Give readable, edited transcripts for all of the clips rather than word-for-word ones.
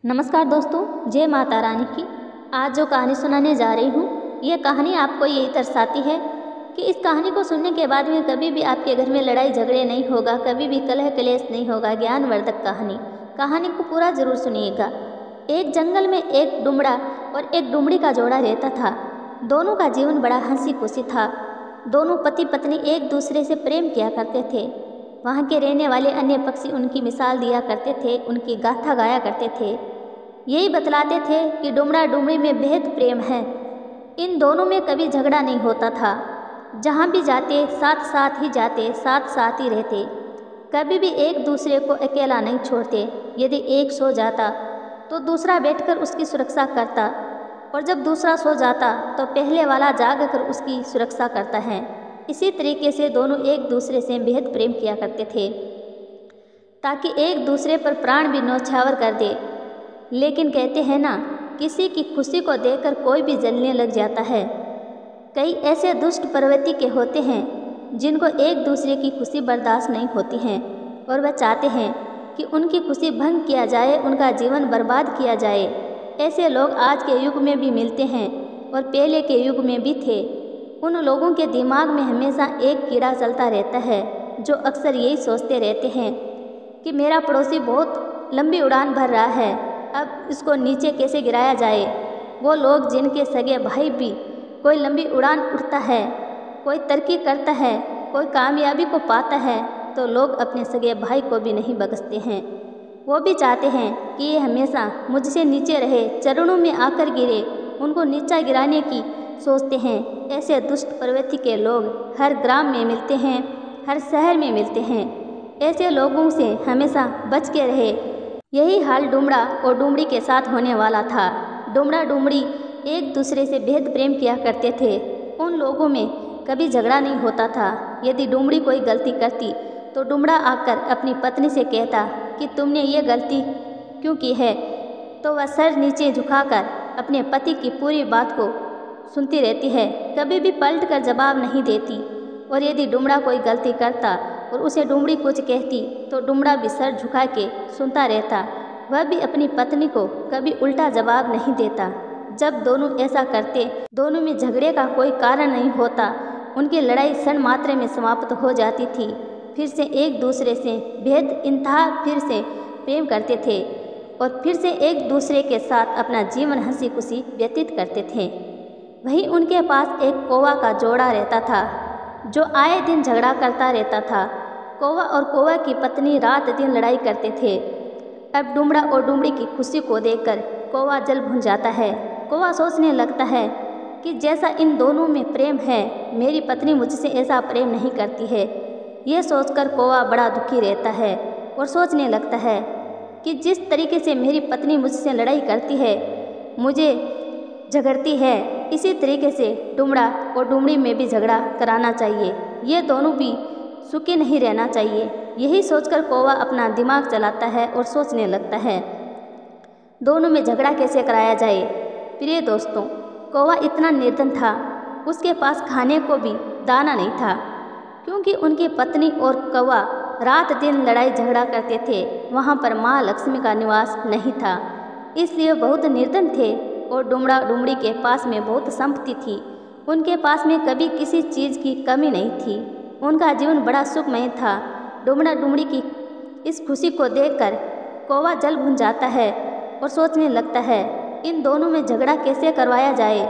नमस्कार दोस्तों, जय माता रानी की। आज जो कहानी सुनाने जा रही हूँ, यह कहानी आपको यही दर्शाती है कि इस कहानी को सुनने के बाद में कभी भी आपके घर में लड़ाई झगड़े नहीं होगा, कभी भी कलह क्लेश नहीं होगा। ज्ञानवर्धक कहानी को पूरा जरूर सुनिएगा। एक जंगल में एक डुमड़ा और एक डुमड़ी का जोड़ा रहता था। दोनों का जीवन बड़ा हंसी खुशी था। दोनों पति पत्नी एक दूसरे से प्रेम किया करते थे। वहाँ के रहने वाले अन्य पक्षी उनकी मिसाल दिया करते थे, उनकी गाथा गाया करते थे। यही बतलाते थे कि डुमड़ा डुमड़ी में बेहद प्रेम है। इन दोनों में कभी झगड़ा नहीं होता था। जहाँ भी जाते साथ साथ ही जाते, साथ साथ ही रहते। कभी भी एक दूसरे को अकेला नहीं छोड़ते। यदि एक सो जाता तो दूसरा बैठकर उसकी सुरक्षा करता, और जब दूसरा सो जाता तो पहले वाला जाग कर उसकी सुरक्षा करता है। इसी तरीके से दोनों एक दूसरे से बेहद प्रेम किया करते थे, ताकि एक दूसरे पर प्राण भी न्यौछावर कर दे। लेकिन कहते हैं ना, किसी की खुशी को देखकर कोई भी जलने लग जाता है। कई ऐसे दुष्ट प्रवृत्ति के होते हैं जिनको एक दूसरे की खुशी बर्दाश्त नहीं होती है, और वह चाहते हैं कि उनकी खुशी भंग किया जाए, उनका जीवन बर्बाद किया जाए। ऐसे लोग आज के युग में भी मिलते हैं और पहले के युग में भी थे। उन लोगों के दिमाग में हमेशा एक कीड़ा चलता रहता है, जो अक्सर यही सोचते रहते हैं कि मेरा पड़ोसी बहुत लंबी उड़ान भर रहा है, अब इसको नीचे कैसे गिराया जाए। वो लोग जिनके सगे भाई भी कोई लंबी उड़ान उड़ता है, कोई तरक्की करता है, कोई कामयाबी को पाता है, तो लोग अपने सगे भाई को भी नहीं बख्शते हैं। वो भी चाहते हैं कि ये हमेशा मुझसे नीचे रहे, चरणों में आकर गिरे, उनको नीचा गिराने की सोचते हैं। ऐसे दुष्ट प्रवृत्ति के लोग हर ग्राम में मिलते हैं, हर शहर में मिलते हैं। ऐसे लोगों से हमेशा बच के रहे। यही हाल डुमड़ा और डुमड़ी के साथ होने वाला था। डुमड़ा डुमड़ी एक दूसरे से बेहद प्रेम किया करते थे। उन लोगों में कभी झगड़ा नहीं होता था। यदि डुमड़ी कोई गलती करती तो डुमड़ा आकर अपनी पत्नी से कहता कि तुमने ये गलती क्यों की है, तो वह सर नीचे झुकाकर अपने पति की पूरी बात को सुनती रहती है, कभी भी पलट कर जवाब नहीं देती। और यदि डुमड़ा कोई गलती करता और उसे डुमड़ी कुछ कहती तो डुमड़ा भी सर झुका के सुनता रहता। वह भी अपनी पत्नी को कभी उल्टा जवाब नहीं देता। जब दोनों ऐसा करते, दोनों में झगड़े का कोई कारण नहीं होता। उनकी लड़ाई क्षण मात्र में समाप्त हो जाती थी। फिर से एक दूसरे से बेहद इंतहा फिर से प्रेम करते थे, और फिर से एक दूसरे के साथ अपना जीवन हंसी खुशी व्यतीत करते थे। वहीं उनके पास एक कौवा का जोड़ा रहता था, जो आए दिन झगड़ा करता रहता था। कौवा और कौवा की पत्नी रात दिन लड़ाई करते थे। अब डुमड़ा और डुमड़ी की खुशी को देखकर कौवा जल भुन जाता है। कौवा सोचने लगता है कि जैसा इन दोनों में प्रेम है, मेरी पत्नी मुझसे ऐसा प्रेम नहीं करती है। यह सोचकर कौवा बड़ा दुखी रहता है और सोचने लगता है कि जिस तरीके से मेरी पत्नी मुझसे लड़ाई करती है, मुझे झगड़ती है, इसी तरीके से डुमड़ा और डुमड़ी में भी झगड़ा कराना चाहिए। ये दोनों भी सुखी नहीं रहना चाहिए। यही सोचकर कौवा अपना दिमाग चलाता है और सोचने लगता है दोनों में झगड़ा कैसे कराया जाए। प्रिय दोस्तों, कौवा इतना निर्धन था, उसके पास खाने को भी दाना नहीं था, क्योंकि उनकी पत्नी और कौवा रात दिन लड़ाई झगड़ा करते थे। वहाँ पर माँ लक्ष्मी का निवास नहीं था, इसलिए बहुत निर्धन थे। और डुमड़ा डुमड़ी के पास में बहुत संपत्ति थी। उनके पास में कभी किसी चीज़ की कमी नहीं थी। उनका जीवन बड़ा सुखमय था। डुमड़ा डुमड़ी की इस खुशी को देखकर कौवा जल भुन जाता है और सोचने लगता है इन दोनों में झगड़ा कैसे करवाया जाए।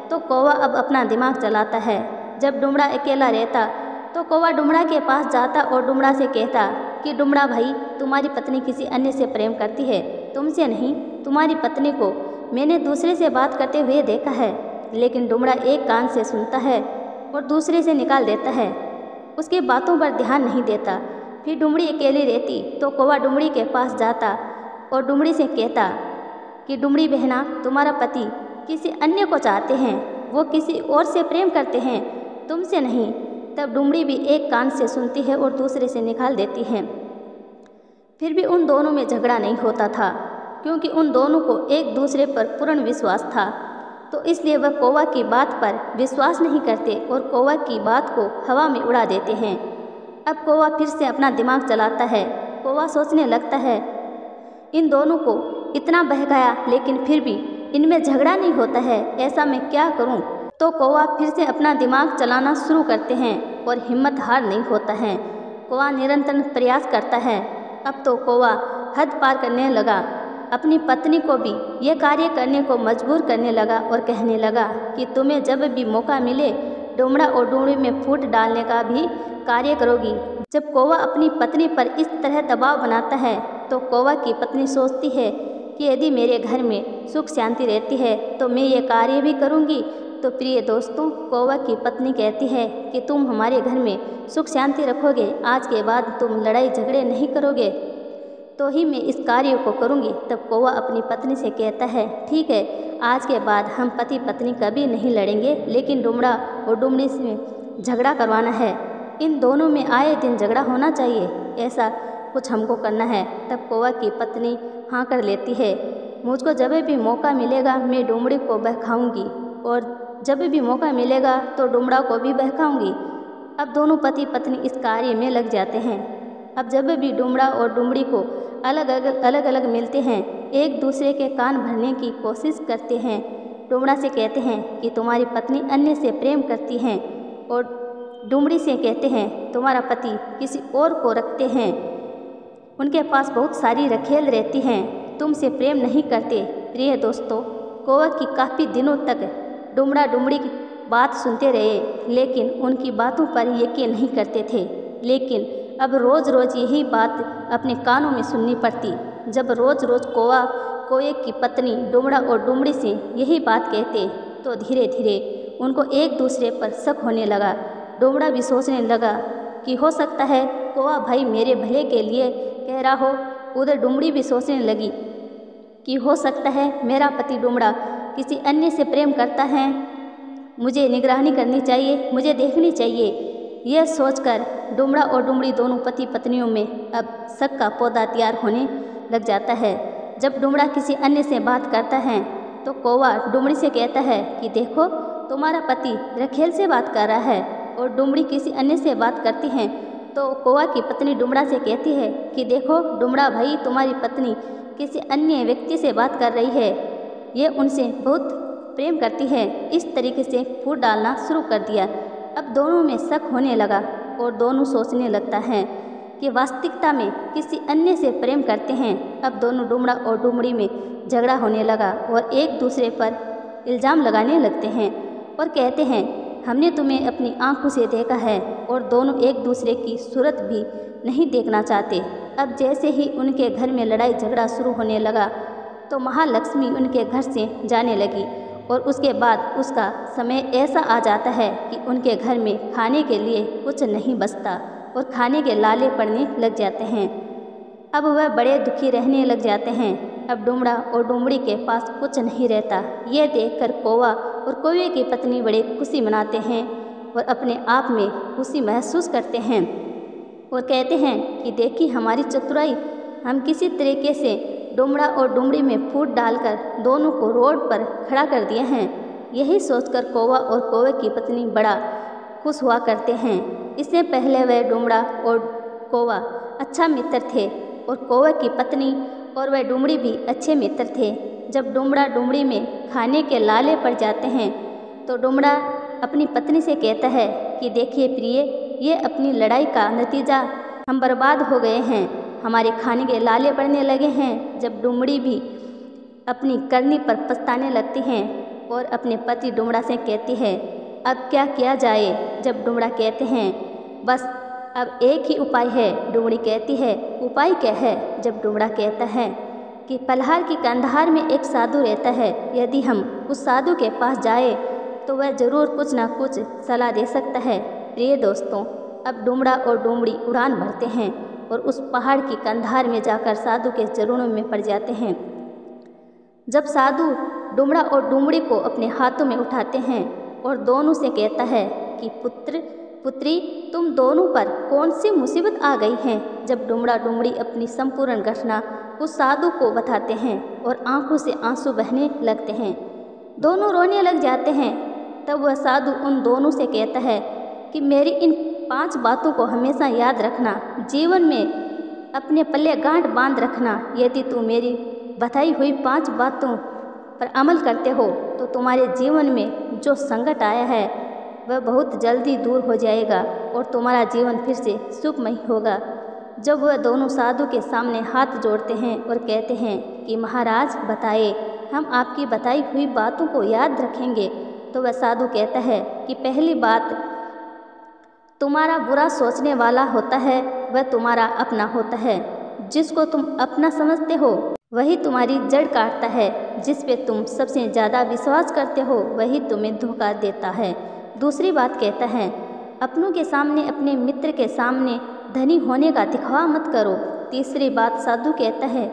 तो कौवा अब अपना दिमाग चलाता है। जब डुमड़ा अकेला रहता तो कौवा डुमड़ा के पास जाता और डुमड़ा से कहता कि डुमड़ा भाई, तुम्हारी पत्नी किसी अन्य से प्रेम करती है, तुमसे नहीं। तुम्हारी पत्नी को मैंने दूसरे से बात करते हुए देखा है। लेकिन डुमड़ा एक कान से सुनता है और दूसरे से निकाल देता है, उसकी बातों पर ध्यान नहीं देता। फिर डुमड़ी अकेली रहती तो कौवा डुमड़ी के पास जाता और डुमड़ी से कहता कि डुमड़ी बहना, तुम्हारा पति किसी अन्य को चाहते हैं, वो किसी और से प्रेम करते हैं, तुमसे नहीं। तब डुमड़ी भी एक कान से सुनती है और दूसरे से निकाल देती है। फिर भी उन दोनों में झगड़ा नहीं होता था, क्योंकि उन दोनों को एक दूसरे पर पूर्ण विश्वास था। तो इसलिए वह कौवा की बात पर विश्वास नहीं करते और कौवा की बात को हवा में उड़ा देते हैं। अब कौवा फिर से अपना दिमाग चलाता है। कौवा सोचने लगता है इन दोनों को इतना बहकाया लेकिन फिर भी इनमें झगड़ा नहीं होता है, ऐसा मैं क्या करूं? तो कौवा फिर से अपना दिमाग चलाना शुरू करते हैं और हिम्मत हार नहीं होता है। कौवा निरंतर प्रयास करता है। अब तो कौवा हद पार करने लगा। अपनी पत्नी को भी यह कार्य करने को मजबूर करने लगा और कहने लगा कि तुम्हें जब भी मौका मिले डोमड़ा और डोमड़ी में फूट डालने का भी कार्य करोगी। जब कौवा अपनी पत्नी पर इस तरह दबाव बनाता है तो कौवा की पत्नी सोचती है कि यदि मेरे घर में सुख शांति रहती है तो मैं ये कार्य भी करूँगी। तो प्रिय दोस्तों, कौवा की पत्नी कहती है कि तुम हमारे घर में सुख शांति रखोगे, आज के बाद तुम लड़ाई झगड़े नहीं करोगे तो ही मैं इस कार्य को करूँगी। तब कौवा अपनी पत्नी से कहता है, ठीक है, आज के बाद हम पति पत्नी कभी नहीं लड़ेंगे, लेकिन डोमड़ा और डोमड़ी से झगड़ा करवाना है। इन दोनों में आए दिन झगड़ा होना चाहिए, ऐसा कुछ हमको करना है। तब कौवा की पत्नी हाँ कर लेती है। मुझको जब भी मौका मिलेगा मैं डोमड़ी को बहकाऊँगी और जब भी मौका मिलेगा तो डोमड़ा को भी बहकाऊँगी। अब दोनों पति पत्नी इस कार्य में लग जाते हैं। अब जब भी डोमड़ा और डोमड़ी को अलग अलग मिलते हैं, एक दूसरे के कान भरने की कोशिश करते हैं। डोमड़ा से कहते हैं कि तुम्हारी पत्नी अन्य से प्रेम करती हैं और डोमड़ी से कहते हैं तुम्हारा पति किसी और को रखते हैं, उनके पास बहुत सारी रखेल रहती हैं, तुमसे प्रेम नहीं करते। प्रिय दोस्तों, कौवा की काफ़ी दिनों तक डोमड़ा डोमड़ी की बात सुनते रहे, लेकिन उनकी बातों पर यकीन नहीं करते थे। लेकिन अब रोज़ रोज़ यही बात अपने कानों में सुननी पड़ती। जब रोज़ रोज़ कौवा कौवे की पत्नी डोमड़ा और डोमड़ी से यही बात कहते तो धीरे धीरे उनको एक दूसरे पर शक होने लगा। डोमड़ा भी सोचने लगा कि हो सकता है कौवा भाई मेरे भले के लिए कह रहा हो। उधर डोमड़ी भी सोचने लगी कि हो सकता है मेरा पति डोमड़ा किसी अन्य से प्रेम करता है, मुझे निगरानी करनी चाहिए, मुझे देखनी चाहिए। यह सोचकर डोमड़ा और डोमड़ी दोनों पति पत्नियों में अब शक का पौधा तैयार होने लग जाता है। जब डोमड़ा किसी अन्य से बात करता है तो कौवा डोमड़ी से कहता है कि देखो तुम्हारा पति रखेल से बात कर रहा है, और डोमड़ी किसी अन्य से बात करती हैं तो कौवा की पत्नी डोमड़ा से कहती है कि देखो डोमड़ा भाई तुम्हारी पत्नी किसी अन्य व्यक्ति से बात कर रही है, ये उनसे बहुत प्रेम करती है। इस तरीके से फूट डालना शुरू कर दिया। अब दोनों में शक होने लगा और दोनों सोचने लगता है कि वास्तविकता में किसी अन्य से प्रेम करते हैं। अब दोनों डोमड़ा और डोमड़ी में झगड़ा होने लगा और एक दूसरे पर इल्ज़ाम लगाने लगते हैं और कहते हैं हमने तुम्हें अपनी आंखों से देखा है, और दोनों एक दूसरे की सूरत भी नहीं देखना चाहते। अब जैसे ही उनके घर में लड़ाई झगड़ा शुरू होने लगा तो महालक्ष्मी उनके घर से जाने लगी, और उसके बाद उसका समय ऐसा आ जाता है कि उनके घर में खाने के लिए कुछ नहीं बचता और खाने के लाले पड़ने लग जाते हैं। अब वह बड़े दुखी रहने लग जाते हैं। अब डोमड़ा और डोमड़ी के पास कुछ नहीं रहता। यह देखकर कौवा और कौवे की पत्नी बड़े खुशी मनाते हैं और अपने आप में खुशी महसूस करते हैं और कहते हैं कि देखिए हमारी चतुराई, हम किसी तरीके से डोमड़ा और डोमड़ी में फूट डालकर दोनों को रोड पर खड़ा कर दिए हैं। यही सोचकर कौवा और कौवे की पत्नी बड़ा खुश हुआ करते हैं। इससे पहले वह डोमड़ा और कौवा अच्छा मित्र थे और कौवे की पत्नी और वह डोमड़ी भी अच्छे मित्र थे। जब डोमड़ा डोमड़ी में खाने के लाले पड़ जाते हैं तो डोमड़ा अपनी पत्नी से कहता है कि देखिए प्रिय, ये अपनी लड़ाई का नतीजा, हम बर्बाद हो गए हैं, हमारे खाने के लाले पड़ने लगे हैं। जब डोमड़ी भी अपनी करनी पर पछताने लगती हैं और अपने पति डोमड़ा से कहती है अब क्या किया जाए। जब डोमड़ा कहते हैं बस अब एक ही उपाय है, डोमड़ी कहती है उपाय क्या है। जब डोमड़ा कहता है कि पल्हार की कंधार में एक साधु रहता है, यदि हम उस साधु के पास जाए तो वह ज़रूर कुछ ना कुछ सलाह दे सकता है। प्रिय दोस्तों, अब डोमड़ा और डोमड़ी उड़ान भरते हैं और उस पहाड़ की कंधार में जाकर साधु के चरणों में पड़ जाते हैं। जब साधु डोमड़ा और डोमड़ी को अपने हाथों में उठाते हैं और दोनों से कहता है कि पुत्री तुम दोनों पर कौन सी मुसीबत आ गई है। जब डोमड़ा डोमड़ी अपनी संपूर्ण घटना उस साधु को बताते हैं और आंखों से आंसू बहने लगते हैं, दोनों रोने लग जाते हैं। तब वह साधु उन दोनों से कहता है कि मेरी इन 5 बातों को हमेशा याद रखना, जीवन में अपने पल्ले गांठ बांध रखना। यदि तू मेरी बताई हुई 5 बातों पर अमल करते हो तो तुम्हारे जीवन में जो संकट आया है वह बहुत जल्दी दूर हो जाएगा और तुम्हारा जीवन फिर से सुखमय होगा। जब वह दोनों साधु के सामने हाथ जोड़ते हैं और कहते हैं कि महाराज बताए, हम आपकी बताई हुई बातों को याद रखेंगे, तो वह साधु कहता है कि पहली बात, तुम्हारा बुरा सोचने वाला होता है वह तुम्हारा अपना होता है। जिसको तुम अपना समझते हो वही तुम्हारी जड़ काटता है। जिस पे तुम सबसे ज़्यादा विश्वास करते हो वही तुम्हें धोखा देता है। दूसरी बात कहता है, अपनों के सामने, अपने मित्र के सामने धनी होने का दिखावा मत करो। तीसरी बात साधु कहता है,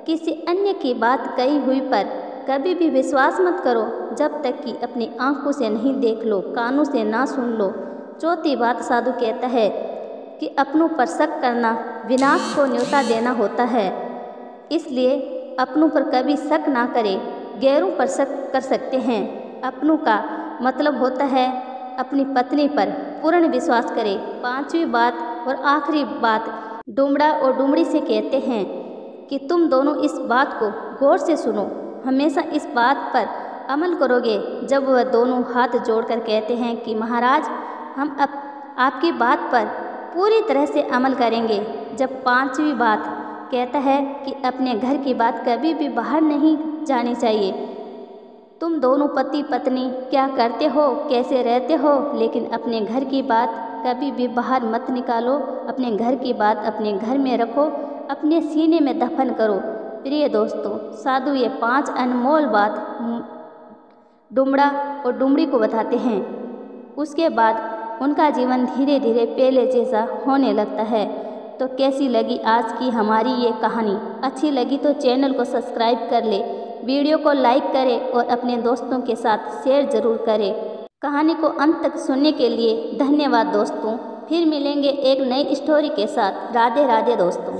किसी अन्य की बात कही हुई पर कभी भी विश्वास मत करो जब तक कि अपनी आंखों से नहीं देख लो, कानों से ना सुन लो। चौथी बात साधु कहता है कि अपनों पर शक करना विनाश को न्योता देना होता है, इसलिए अपनों पर कभी शक ना करें। गैरों पर शक कर सकते हैं, अपनों का मतलब होता है अपनी पत्नी पर पूर्ण विश्वास करें। पांचवी बात और आखिरी बात डुमड़ा और डुमड़ी से कहते हैं कि तुम दोनों इस बात को गौर से सुनो, हमेशा इस बात पर अमल करोगे। जब वह दोनों हाथ जोड़कर कहते हैं कि महाराज हम आपकी बात पर पूरी तरह से अमल करेंगे। जब पांचवी बात कहता है कि अपने घर की बात कभी भी बाहर नहीं जानी चाहिए। तुम दोनों पति पत्नी क्या करते हो, कैसे रहते हो, लेकिन अपने घर की बात कभी भी बाहर मत निकालो। अपने घर की बात अपने घर में रखो, अपने सीने में दफन करो। प्रिय दोस्तों, साधु ये 5 अनमोल बात डुमड़ा और डुमड़ी को बताते हैं। उसके बाद उनका जीवन धीरे धीरे पहले जैसा होने लगता है। तो कैसी लगी आज की हमारी ये कहानी? अच्छी लगी तो चैनल को सब्सक्राइब कर ले, वीडियो को लाइक करें और अपने दोस्तों के साथ शेयर ज़रूर करें। कहानी को अंत तक सुनने के लिए धन्यवाद दोस्तों। फिर मिलेंगे एक नई स्टोरी के साथ। राधे राधे दोस्तों।